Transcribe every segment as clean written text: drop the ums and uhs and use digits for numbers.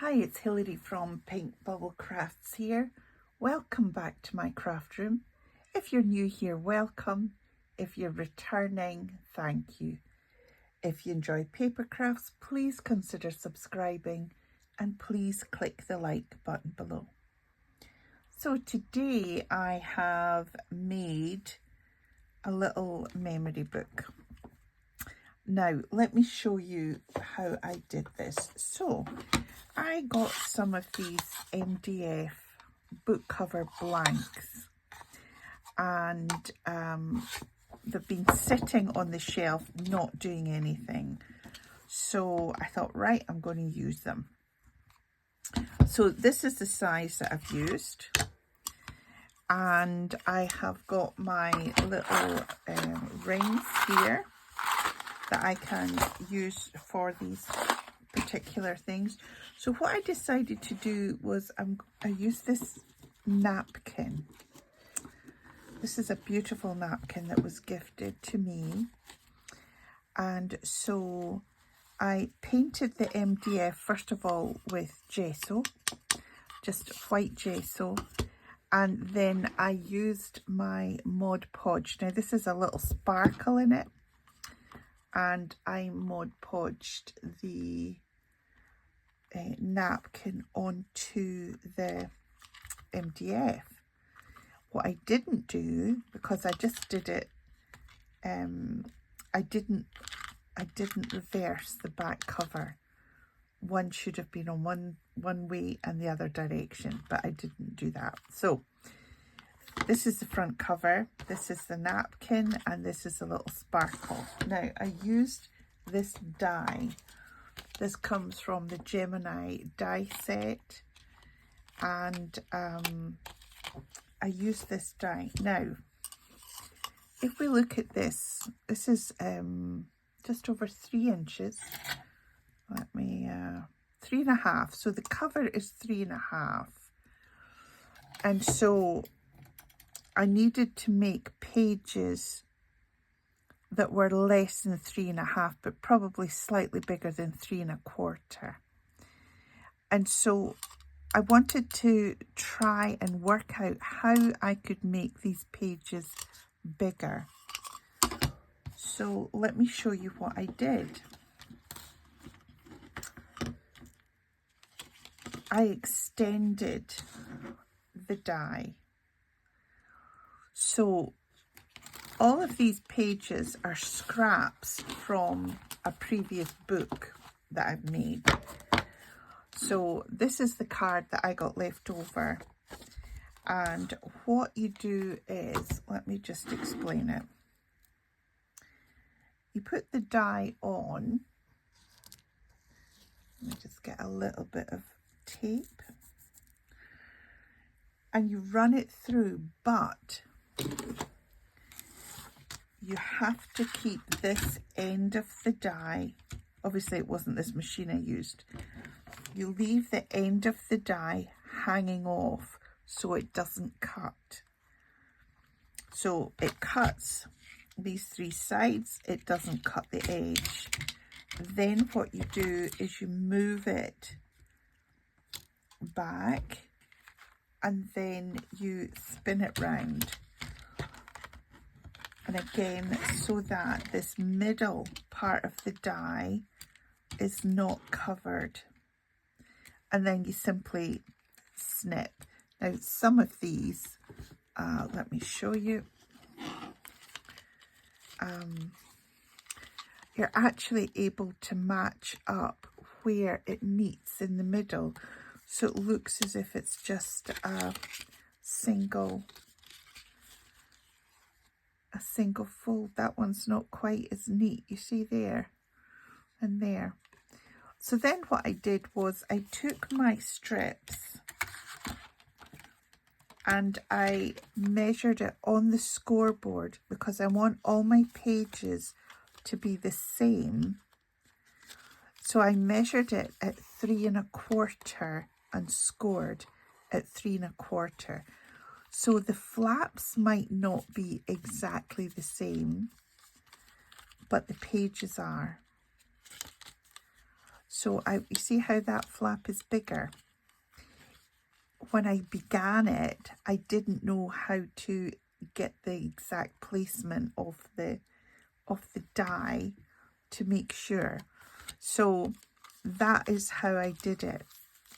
Hi, it's Hilary from Pink Bubble Crafts here. Welcome back to my craft room. If you're new here, welcome. If you're returning, thank you. If you enjoy paper crafts, please consider subscribing and please click the like button below. So today I have made a little memory book. Now, let me show you how I did this. So, I got some of these MDF book cover blanks and they've been sitting on the shelf not doing anything. So I thought, right, I'm going to use them. So this is the size that I've used. And I have got my little rings here that I can use for these particular things. So what I decided to do was I used this napkin. This is a beautiful napkin that was gifted to me. And so I painted the MDF first of all with gesso, just white gesso. And then I used my Mod Podge. Now this is a little sparkle in it. And I Mod Podged the napkin onto the MDF. What I didn't do, because I just did it, I didn't reverse the back cover. One should have been on one way and the other direction, but I didn't do that. So this is the front cover, this is the napkin, and this is a little sparkle. Now I used this die. This comes from the Gemini die set, and I used this die. Now, if we look at this, this is just over 3 inches. Let me, 3.5. So the cover is 3.5. And so I needed to make pages that were less than 3.5, but probably slightly bigger than 3.25. And so I wanted to try and work out how I could make these pages bigger. So let me show you what I did. I extended the die. So all of these pages are scraps from a previous book that I've made. So this is the card that I got left over. And what you do is, let me just explain it. You put the die on. Let me just get a little bit of tape. And you run it through, but you have to keep this end of the die. Obviously it wasn't this machine I used. You leave the end of the die hanging off so it doesn't cut. So it cuts these 3 sides, it doesn't cut the edge. Then what you do is you move it back and then you spin it round. And again, so that this middle part of the die is not covered. And then you simply snip. Now, some of these, let me show you. You're actually able to match up where it meets in the middle. So it looks as if it's just a single fold. That one's not quite as neat. You see there and there. So then what I did was I took my strips and I measured it on the scoreboard because I want all my pages to be the same. So I measured it at 3.25 and scored at 3.25. So the flaps might not be exactly the same, but the pages are. So you see how that flap is bigger? When I began it, I didn't know how to get the exact placement of the die to make sure. So that is how I did it.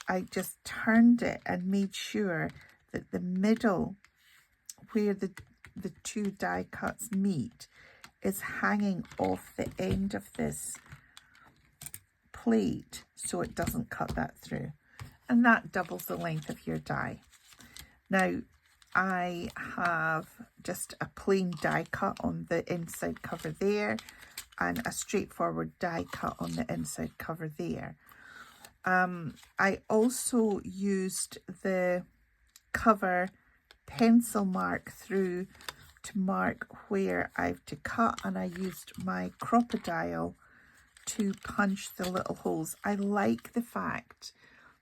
I just turned it and made sure that the middle, where the two die cuts meet, is hanging off the end of this plate so it doesn't cut that through. And that doubles the length of your die. Now, I have just a plain die cut on the inside cover there and a straightforward die cut on the inside cover there. I also used the cover pencil mark through to mark where I have to cut, and I used my crocodile to punch the little holes. I like the fact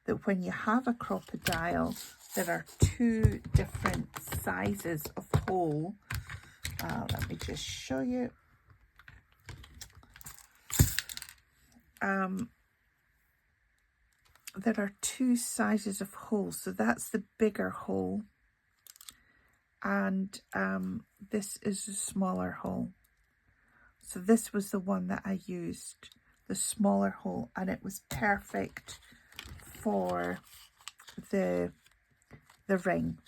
that when you have a crocodile, there are two different sizes of hole. Let me just show you. There are two sizes of holes. So that's the bigger hole, and this is a smaller hole. So this was the one that I used, the smaller hole, and it was perfect for the ring.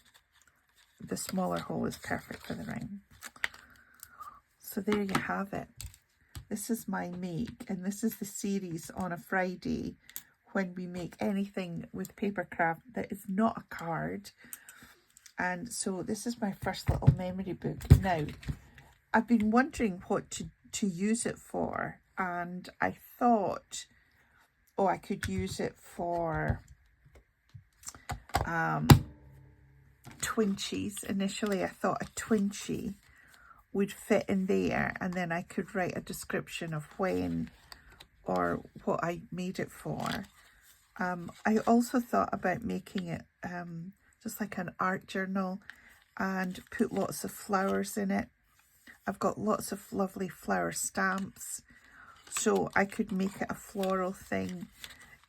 The smaller hole is perfect for the ring. So there you have it. This is my make, and this is the series on a Friday when we make anything with paper craft that is not a card. And so this is my first little memory book. Now, I've been wondering what to use it for, and I thought, oh, I could use it for twinchies. Initially I thought a twinchie would fit in there, and then I could write a description of when or what I made it for. I also thought about making it just like an art journal and put lots of flowers in it. I've got lots of lovely flower stamps, so I could make it a floral thing.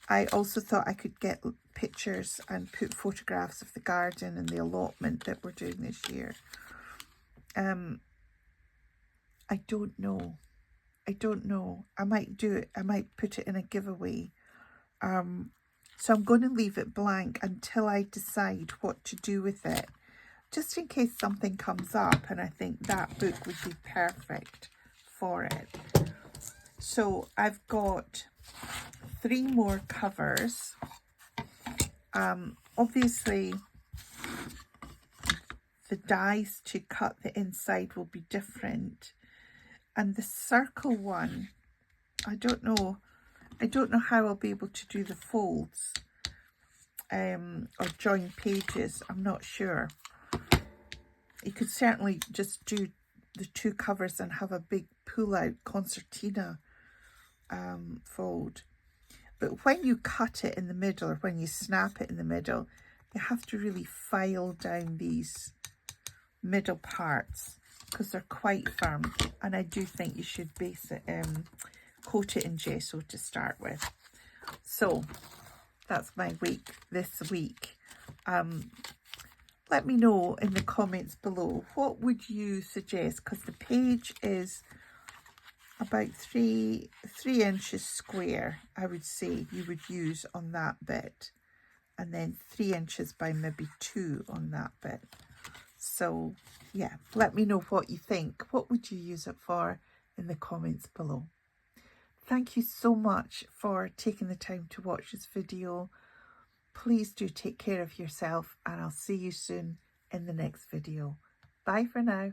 I also thought I could get pictures and put photographs of the garden and the allotment that we're doing this year. I don't know. I might do it. I might put it in a giveaway. So I'm going to leave it blank until I decide what to do with it, just in case something comes up and I think that book would be perfect for it. So I've got 3 more covers. Obviously the dies to cut the inside will be different, and the circle one, I don't know how I'll be able to do the folds or join pages. I'm not sure. You could certainly just do the 2 covers and have a big pull out concertina fold. But when you cut it in the middle, or when you snap it in the middle, you have to really file down these middle parts because they're quite firm, and I do think you should base it coat it in gesso to start with. So that's my week this week. Let me know in the comments below, what would you suggest, because the page is about 3 inches square. I would say you would use on that bit, and then 3 inches by maybe 2 on that bit. So yeah, let me know what you think. What would you use it for in the comments below? Thank you so much for taking the time to watch this video. Please do take care of yourself, and I'll see you soon in the next video. Bye for now.